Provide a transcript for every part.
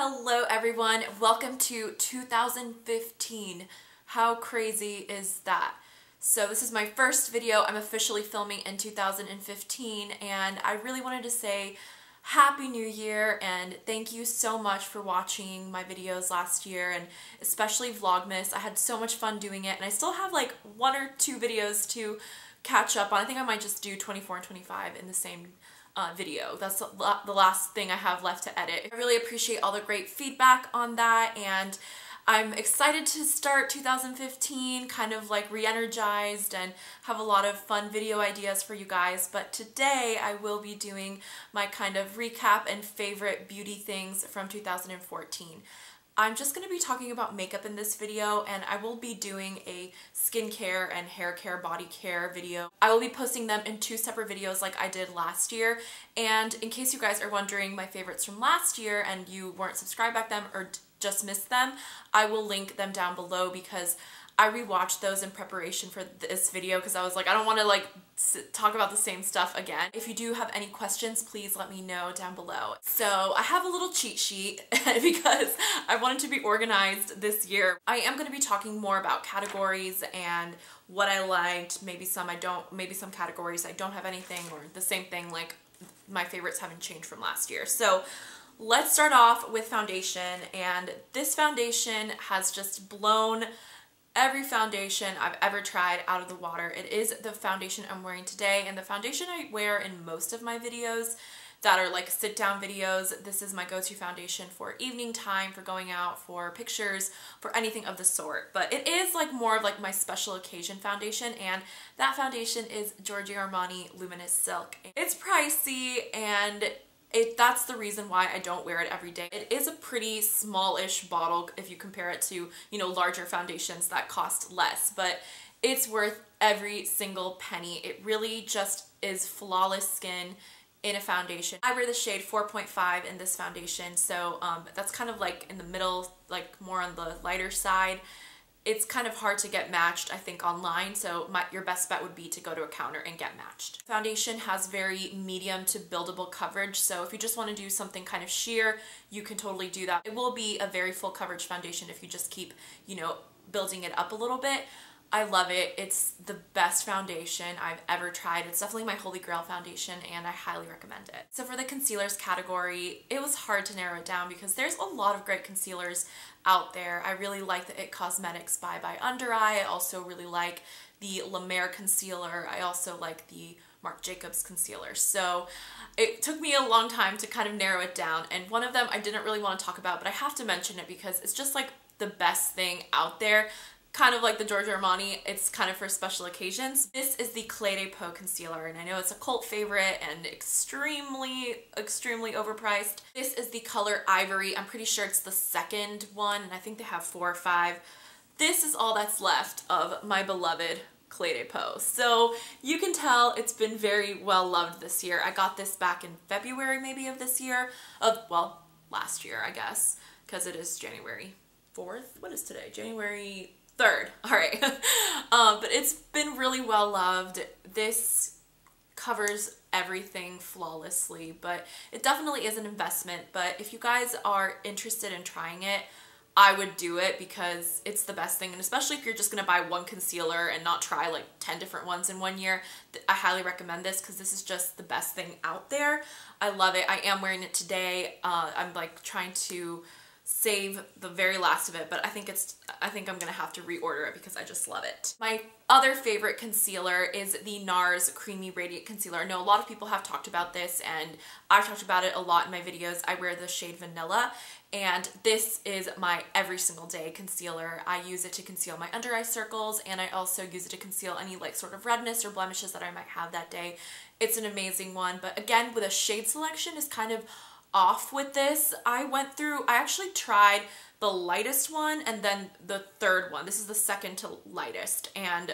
Hello everyone, welcome to 2015. How crazy is that? So this is my first video I'm officially filming in 2015 and I really wanted to say Happy New Year and thank you so much for watching my videos last year and especially Vlogmas. I had so much fun doing it and I still have like 1 or 2 videos to catch up on. I think I might just do 24 and 25 in the same video. That's the last thing I have left to edit. I really appreciate all the great feedback on that and I'm excited to start 2015 kind of like re-energized and have a lot of fun video ideas for you guys, but today I will be doing my kind of recap and favorite beauty things from 2014. I'm just going to be talking about makeup in this video and I will be doing a skincare and hair care, body care video. I will be posting them in 2 separate videos like I did last year, and in case you guys are wondering my favorites from last year and you weren't subscribed back then or just missed them, I will link them down below because I rewatched those in preparation for this video because I was like, I don't want to like talk about the same stuff again. If you do have any questions, please let me know down below. So I have a little cheat sheet because I wanted to be organized this year. I am going to be talking more about categories and what I liked, maybe some I don't, maybe some categories I don't have anything, or the same thing, like my favorites haven't changed from last year. So let's start off with foundation, and this foundation has just blown every foundation I've ever tried out of the water. It is the foundation I'm wearing today, and the foundation I wear in most of my videos that are like sit down videos. This is my go-to foundation for evening time, for going out, for pictures, for anything of the sort. But it is like more of like my special occasion foundation, and that foundation is Giorgio Armani Luminous Silk. It's pricey and that's the reason why I don't wear it every day. It is a pretty smallish bottle if you compare it to, you know, larger foundations that cost less, but it's worth every single penny. It really just is flawless skin in a foundation. I wear the shade 4.5 in this foundation, so that's kind of like in the middle, like more on the lighter side. It's kind of hard to get matched, I think, online, so your best bet would be to go to a counter and get matched. Foundation has very medium to buildable coverage, so if you just want to do something kind of sheer, you can totally do that. It will be a very full coverage foundation if you just keep, you know, building it up a little bit. I love it. It's the best foundation I've ever tried. It's definitely my holy grail foundation and I highly recommend it. So for the concealers category, it was hard to narrow it down because there's a lot of great concealers out there. I really like the It Cosmetics by Under Eye. I also really like the La Mer concealer. I also like the Marc Jacobs concealer. So it took me a long time to kind of narrow it down, and one of them I didn't really want to talk about, but I have to mention it because it's just like the best thing out there. Kind of like the Giorgio Armani, it's kind of for special occasions. This is the Peau concealer, and I know it's a cult favorite and extremely overpriced. This is the color Ivory. I'm pretty sure it's the second one, and I think they have 4 or 5. This is all that's left of my beloved Peau. So you can tell it's been very well loved this year. I got this back in February maybe of this year, well, last year I guess, because it is January 4th. What is today? January 3rd. All right. But it's been really well loved. This covers everything flawlessly, but it definitely is an investment. But if you guys are interested in trying it, I would do it because it's the best thing. And especially if you're just going to buy one concealer and not try like 10 different ones in 1 year, I highly recommend this because this is just the best thing out there. I love it. I am wearing it today. I'm like trying to save the very last of it, but I think I'm gonna have to reorder it because I just love it. My other favorite concealer is the Nars Creamy Radiant Concealer. I know a lot of people have talked about this and I've talked about it a lot in my videos. I wear the shade Vanilla, and this is my every single day concealer. I use it to conceal my under eye circles, and I also use it to conceal any like sort of redness or blemishes that I might have that day. It's an amazing one, but again, with a shade selection is kind of off with this. I actually tried the lightest one and then the third one. This is the second to lightest, and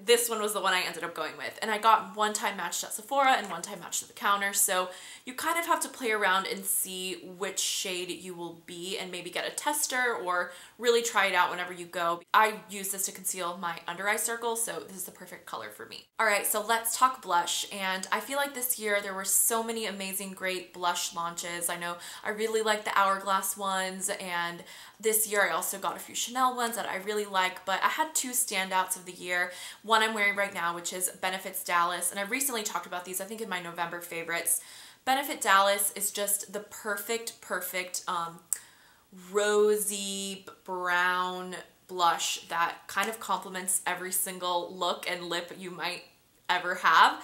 this one was the one I ended up going with. And I got one time matched at Sephora and one time matched at the counter. So you kind of have to play around and see which shade you will be and maybe get a tester or really try it out whenever you go. I use this to conceal my under eye circle, so this is the perfect color for me. All right, so let's talk blush. And I feel like this year there were so many amazing, great blush launches. I know I really like the Hourglass ones, and this year I also got a few Chanel ones that I really like, but I had two standouts of the year. One I'm wearing right now, which is Benefit's Dallas, and I recently talked about these, I think, in my November favorites. Benefit Dallas is just the perfect rosy brown blush that kind of complements every single look and lip you might ever have.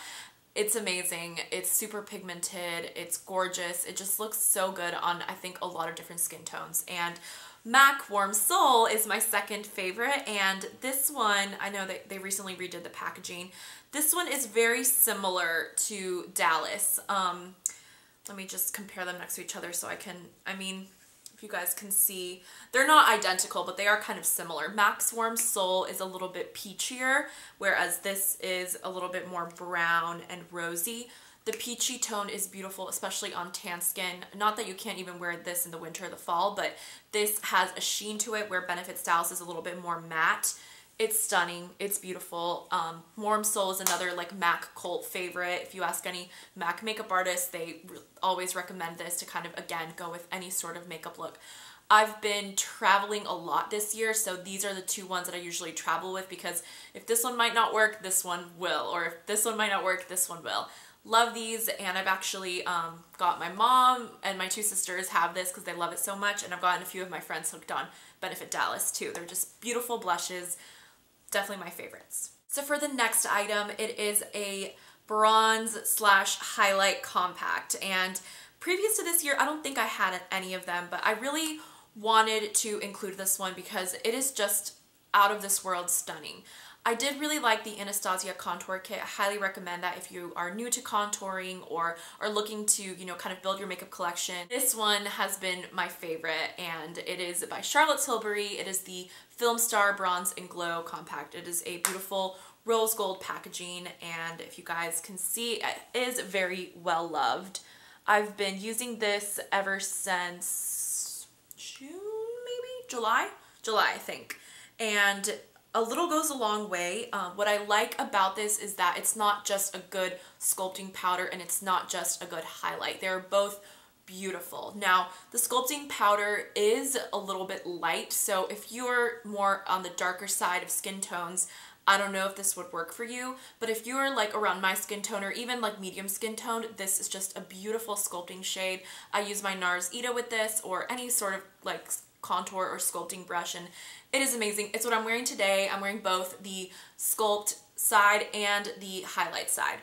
It's amazing. It's super pigmented. It's gorgeous. It just looks so good on, I think, a lot of different skin tones. And MAC Warm Soul is my second favorite, and this one, I know that they recently redid the packaging. This one is very similar to Dallas. Let me just compare them next to each other so I can, if you guys can see, they're not identical, but they are kind of similar. MAC's Warm Soul is a little bit peachier, whereas this is a little bit more brown and rosy. The peachy tone is beautiful, especially on tan skin. Not that you can't even wear this in the winter or the fall, but this has a sheen to it where Benefit Styles is a little bit more matte. It's stunning. It's beautiful. Warm Soul is another like MAC cult favorite. If you ask any MAC makeup artists, they always recommend this to kind of, again, go with any sort of makeup look. I've been traveling a lot this year, so these are the two ones that I usually travel with, because if this one might not work, this one will. Or if this one might not work, this one will. Love these, and I've actually got my mom and my two sisters have this because they love it so much, and I've gotten a few of my friends hooked on Benefit Dallas too. They're just beautiful blushes, definitely my favorites. So for the next item, it is a bronze slash highlight compact, and previous to this year, I don't think I had any of them, but I really wanted to include this one because it is just out of this world stunning. I did really like the Anastasia contour kit. I highly recommend that if you are new to contouring or are looking to, you know, kind of build your makeup collection. This one has been my favorite, and it is by Charlotte Tilbury. It is the Filmstar Bronze and Glow Compact. It is a beautiful rose gold packaging, and if you guys can see, it is very well loved. I've been using this ever since June, maybe? July, I think. And a little goes a long way. What I like about this is that it's not just a good sculpting powder and it's not just a good highlight. They're both beautiful. Now, the sculpting powder is a little bit light, so if you're more on the darker side of skin tones, I don't know if this would work for you, but if you're like around my skin tone or even like medium skin tone, this is just a beautiful sculpting shade. I use my Nars Ita with this or any sort of like contour or sculpting brush, and it is amazing. It's what I'm wearing today. I'm wearing both the sculpt side and the highlight side.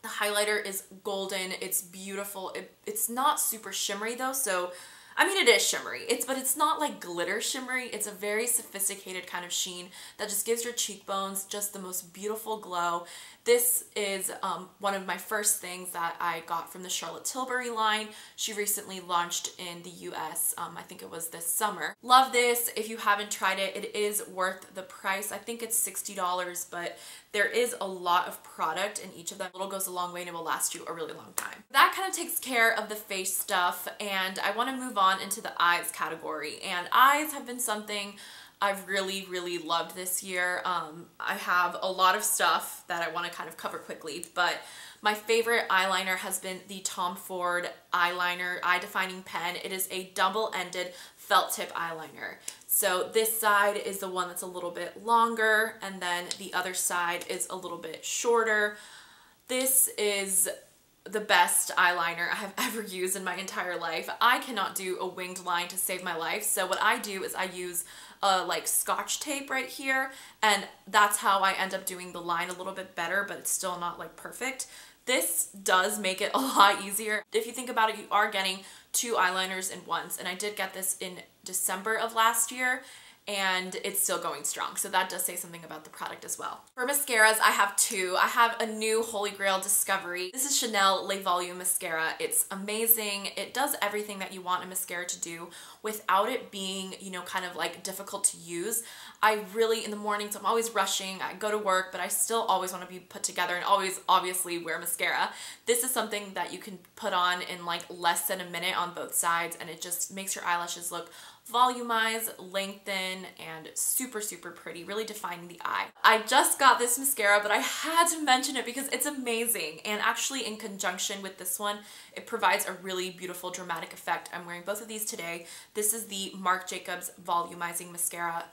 The highlighter is golden. It's beautiful. It's not super shimmery though, so I mean, it is shimmery, but it's not like glitter shimmery. It's a very sophisticated kind of sheen that just gives your cheekbones just the most beautiful glow. This is one of my first things that I got from the Charlotte Tilbury line. She recently launched in the US, I think it was this summer. Love this. If you haven't tried it, it is worth the price. I think it's $60, but there is a lot of product in each of them. A little goes a long way and it will last you a really long time. That kind of takes care of the face stuff, and I want to move on into the eyes category. And eyes have been something I've really loved this year. I have a lot of stuff that I want to kind of cover quickly, but my favorite eyeliner has been the Tom Ford eyeliner eye defining pen. It is a double-ended felt tip eyeliner. So this side is the one that's a little bit longer, and then the other side is a little bit shorter. This is the best eyeliner I have ever used in my entire life. I cannot do a winged line to save my life, so what I do is I use like Scotch tape right here, and that's how I end up doing the line a little bit better, but it's still not like perfect. This does make it a lot easier. If you think about it, you are getting two eyeliners in once, and I did get this in December of last year, and it's still going strong. So that does say something about the product as well. For mascaras, I have two. I have a new Holy Grail discovery. This is Chanel Le Volume Mascara. It's amazing. It does everything that you want a mascara to do without it being, you know, kind of like difficult to use. I really, in the mornings, I'm always rushing. I go to work, but I still always want to be put together and always obviously wear mascara. This is something that you can put on in like less than a minute on both sides, and it just makes your eyelashes look volumize, lengthen, and super, super pretty, really defining the eye. I just got this mascara, but I had to mention it because it's amazing. And actually in conjunction with this one, it provides a really beautiful dramatic effect. I'm wearing both of these today. This is the Marc Jacobs Volumizing Mascara.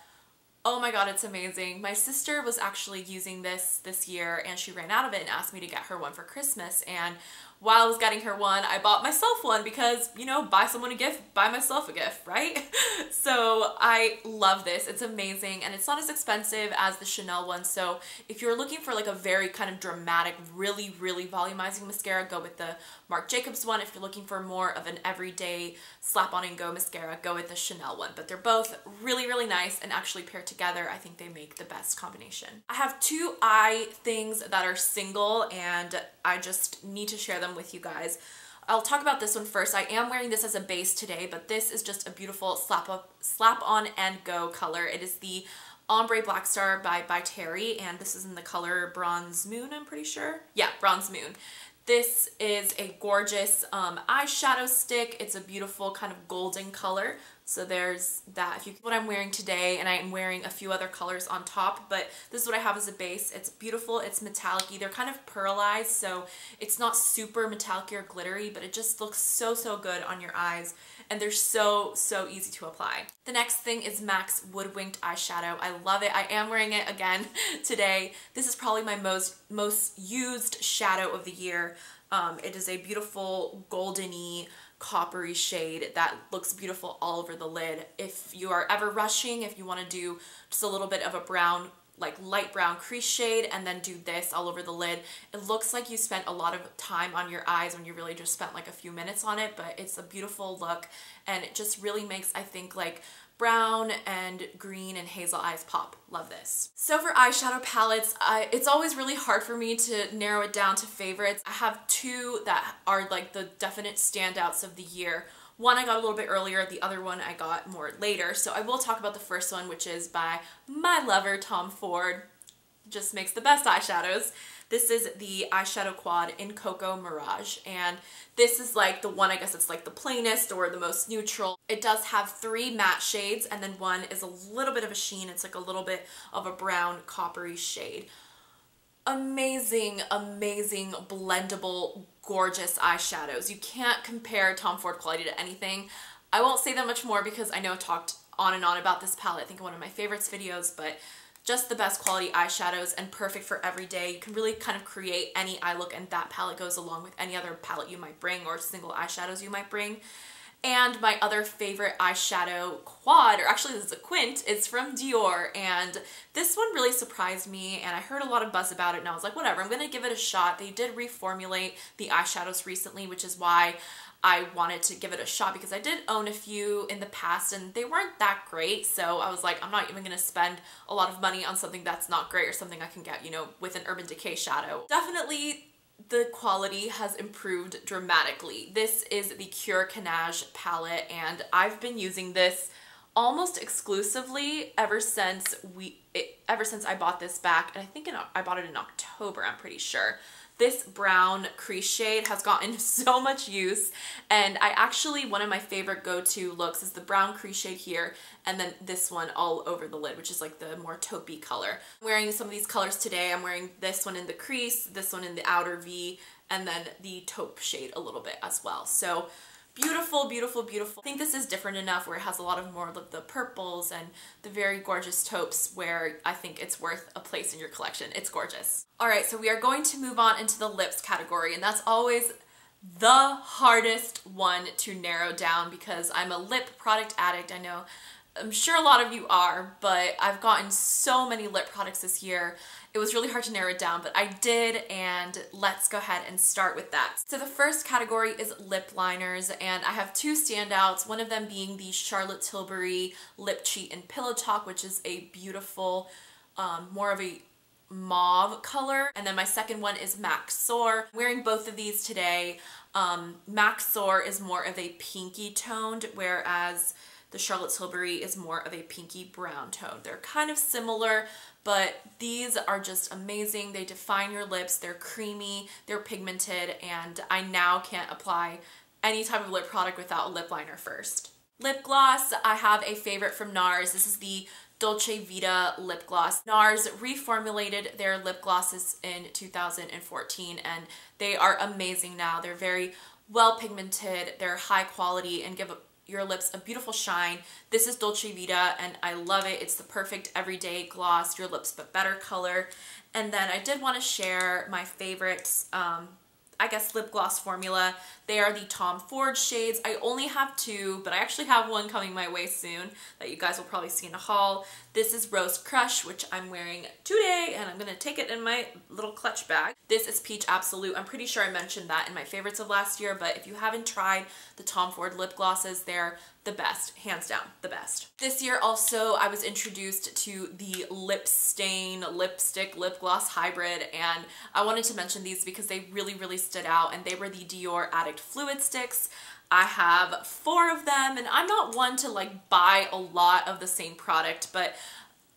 Oh my god, it's amazing. My sister was actually using this year and she ran out of it and asked me to get her one for Christmas. And while I was getting her one, I bought myself one because, you know, buy someone a gift, buy myself a gift, right? So I love this. It's amazing, and it's not as expensive as the Chanel one. So if you're looking for like a very kind of dramatic, really, really volumizing mascara, go with the Marc Jacobs one. If you're looking for more of an everyday slap on and go mascara, go with the Chanel one. But they're both really, really nice, and actually paired together, I think they make the best combination. I have two eye things that are single, and I just need to share them with you guys. I'll talk about this one first. I am wearing this as a base today, but this is just a beautiful slap on and go color. It is the Ombre Blackstar by Terry, and this is in the color Bronze Moon, I'm pretty sure. Yeah, Bronze Moon. This is a gorgeous eyeshadow stick. It's a beautiful kind of golden color. So there's that. What I'm wearing today, and I am wearing a few other colors on top, but this is what I have as a base. It's beautiful. It's metallic-y. They're kind of pearlized, so it's not super metallic or glittery, but it just looks so, so good on your eyes. And they're so, so easy to apply. The next thing is MAC's Woodwinked Eyeshadow. I love it. I am wearing it again today. This is probably my most used shadow of the year. It is a beautiful golden-y, coppery shade that looks beautiful all over the lid. If you are ever rushing, if you want to do just a little bit of a brown, like light brown crease shade, and then do this all over the lid, it looks like you spent a lot of time on your eyes when you really just spent like a few minutes on it, but it's a beautiful look, and it just really makes, I think, like brown and green and hazel eyes pop. Love this. So for eyeshadow palettes, it's always really hard for me to narrow it down to favorites. I have two that are like the definite standouts of the year. One I got a little bit earlier, the other one I got more later. So I will talk about the first one, which is by my lover, Tom Ford. Just makes the best eyeshadows. This is the eyeshadow quad in Cocoa Mirage, and this is like the one, I guess it's like the plainest or the most neutral. It does have 3 matte shades, and then one is a little bit of a sheen. It's like a little bit of a brown coppery shade. Amazing, amazing, blendable, gorgeous eyeshadows. You can't compare Tom Ford quality to anything. I won't say that much more because I know I've talked on and on about this palette, I think in one of my favorites videos, but just the best quality eyeshadows and perfect for every day. You can really kind of create any eye look, and that palette goes along with any other palette you might bring or single eyeshadows you might bring. And my other favorite eyeshadow quad, or actually this is a quint, is from Dior, and this one really surprised me, and I heard a lot of buzz about it, and I was like, whatever, I'm gonna give it a shot. They did reformulate the eyeshadows recently, which is why I wanted to give it a shot, because I did own a few in the past and they weren't that great, so I was like, I'm not even gonna spend a lot of money on something that's not great or something I can get, you know, with an Urban Decay shadow. Definitely the quality has improved dramatically. This is the Cuir Cannage palette, and I've been using this almost exclusively ever since I bought this back, and I think I bought it in October, I'm pretty sure. This brown crease shade has gotten so much use, and I actually, one of my favorite go-to looks is the brown crease shade here, and then this one all over the lid, which is like the more taupey color. I'm wearing some of these colors today. I'm wearing this one in the crease, this one in the outer V, and then the taupe shade a little bit as well. So beautiful, beautiful, beautiful. I think this is different enough where it has a lot of more of the purples and the very gorgeous taupes, where I think it's worth a place in your collection. It's gorgeous. All right, so we are going to move on into the lips category, and that's always the hardest one to narrow down because I'm a lip product addict. I know I'm sure a lot of you are, but I've gotten so many lip products this year. It was really hard to narrow it down, but I did, and let's go ahead and start with that. So the first category is lip liners, and I have two standouts, one of them being the Charlotte Tilbury Lip Cheat and Pillow Talk, which is a beautiful, more of a mauve color. And then my second one is MAC Soar. I'm wearing both of these today. MAC Soar is more of a pinky toned, whereas the Charlotte Tilbury is more of a pinky brown tone. They're kind of similar, but these are just amazing. They define your lips, they're creamy, they're pigmented, and I now can't apply any type of lip product without a lip liner first. Lip gloss, I have a favorite from Nars. This is the Dolce Vita lip gloss. Nars reformulated their lip glosses in 2014, and they are amazing now. They're very well pigmented, they're high quality, and give your lips a beautiful shine. This is Dolce Vita, and I love it. It's the perfect everyday gloss, your lips but better color. And then I did want to share my favorites, I guess, lip gloss formula. They are the Tom Ford shades. I only have two, but I actually have one coming my way soon that you guys will probably see in a haul. This is Rose Crush, which I'm wearing today, and I'm gonna take it in my little clutch bag. This is Peach Absolut. I'm pretty sure I mentioned that in my favorites of last year, but if you haven't tried the Tom Ford lip glosses, they're the best, hands down, the best. This year also, I was introduced to the Lip Stain Lipstick Lip Gloss Hybrid, and I wanted to mention these because they really stood out, and they were the Dior Addict Fluid Sticks. I have 4 of them, and I'm not one to like buy a lot of the same product, but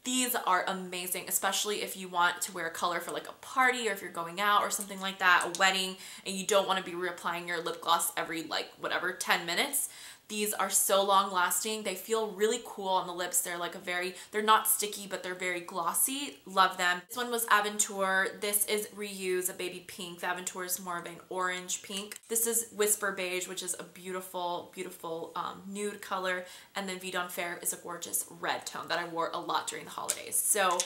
these are amazing, especially if you want to wear a color for like a party, or if you're going out or something like that, a wedding, and you don't want to be reapplying your lip gloss every like whatever 10 minutes. These are so long lasting. They feel really cool on the lips. They're like they're not sticky, but they're very glossy. Love them. This one was Aventure. This is Rieuse, a baby pink. The Aventure is more of an orange pink. This is Whisper Beige, which is a beautiful nude color. And then Vita Fair is a gorgeous red tone that I wore a lot during the holidays. So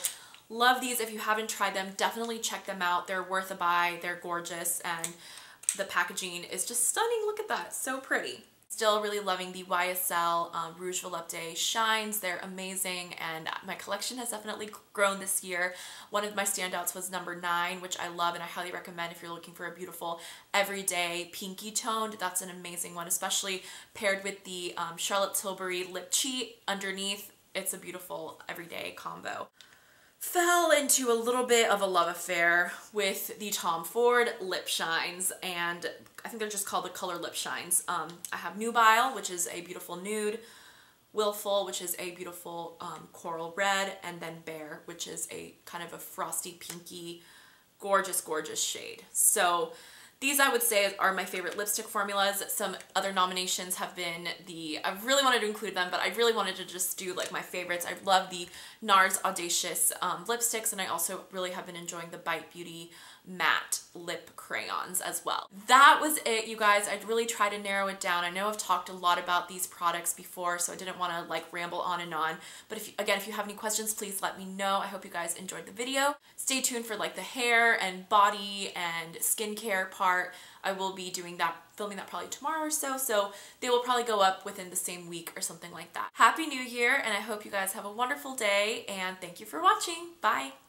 love these. If you haven't tried them, definitely check them out. They're worth a buy. They're gorgeous, and the packaging is just stunning. Look at that, so pretty. Still really loving the YSL Rouge Volupté shines. They're amazing, and my collection has definitely grown this year. One of my standouts was number 9, which I love, and I highly recommend if you're looking for a beautiful everyday pinky toned. That's an amazing one, especially paired with the Charlotte Tilbury Lip Cheat underneath. It's a beautiful everyday combo. Fell into a little bit of a love affair with the Tom Ford lip shines, and I think they're just called the color lip shines. I have Nubile, which is a beautiful nude, Willful, which is a beautiful coral red, and then Bear, which is a kind of a frosty pinky, gorgeous shade. So these, I would say, are my favorite lipstick formulas. Some other nominations have been I really wanted to include them, but I really wanted to just do like my favorites. I love the Nars Audacious lipsticks, and I also really have been enjoying the Bite Beauty matte lip crayons as well. That was it, you guys. I really tried to narrow it down. I know I've talked a lot about these products before, so I didn't want to like ramble on and on. But if you have any questions, please let me know. I hope you guys enjoyed the video. Stay tuned for like the hair and body and skincare part. I will be doing that, filming that probably tomorrow or so, so they will probably go up within the same week or something like that. Happy New Year, and I hope you guys have a wonderful day, and thank you for watching. Bye!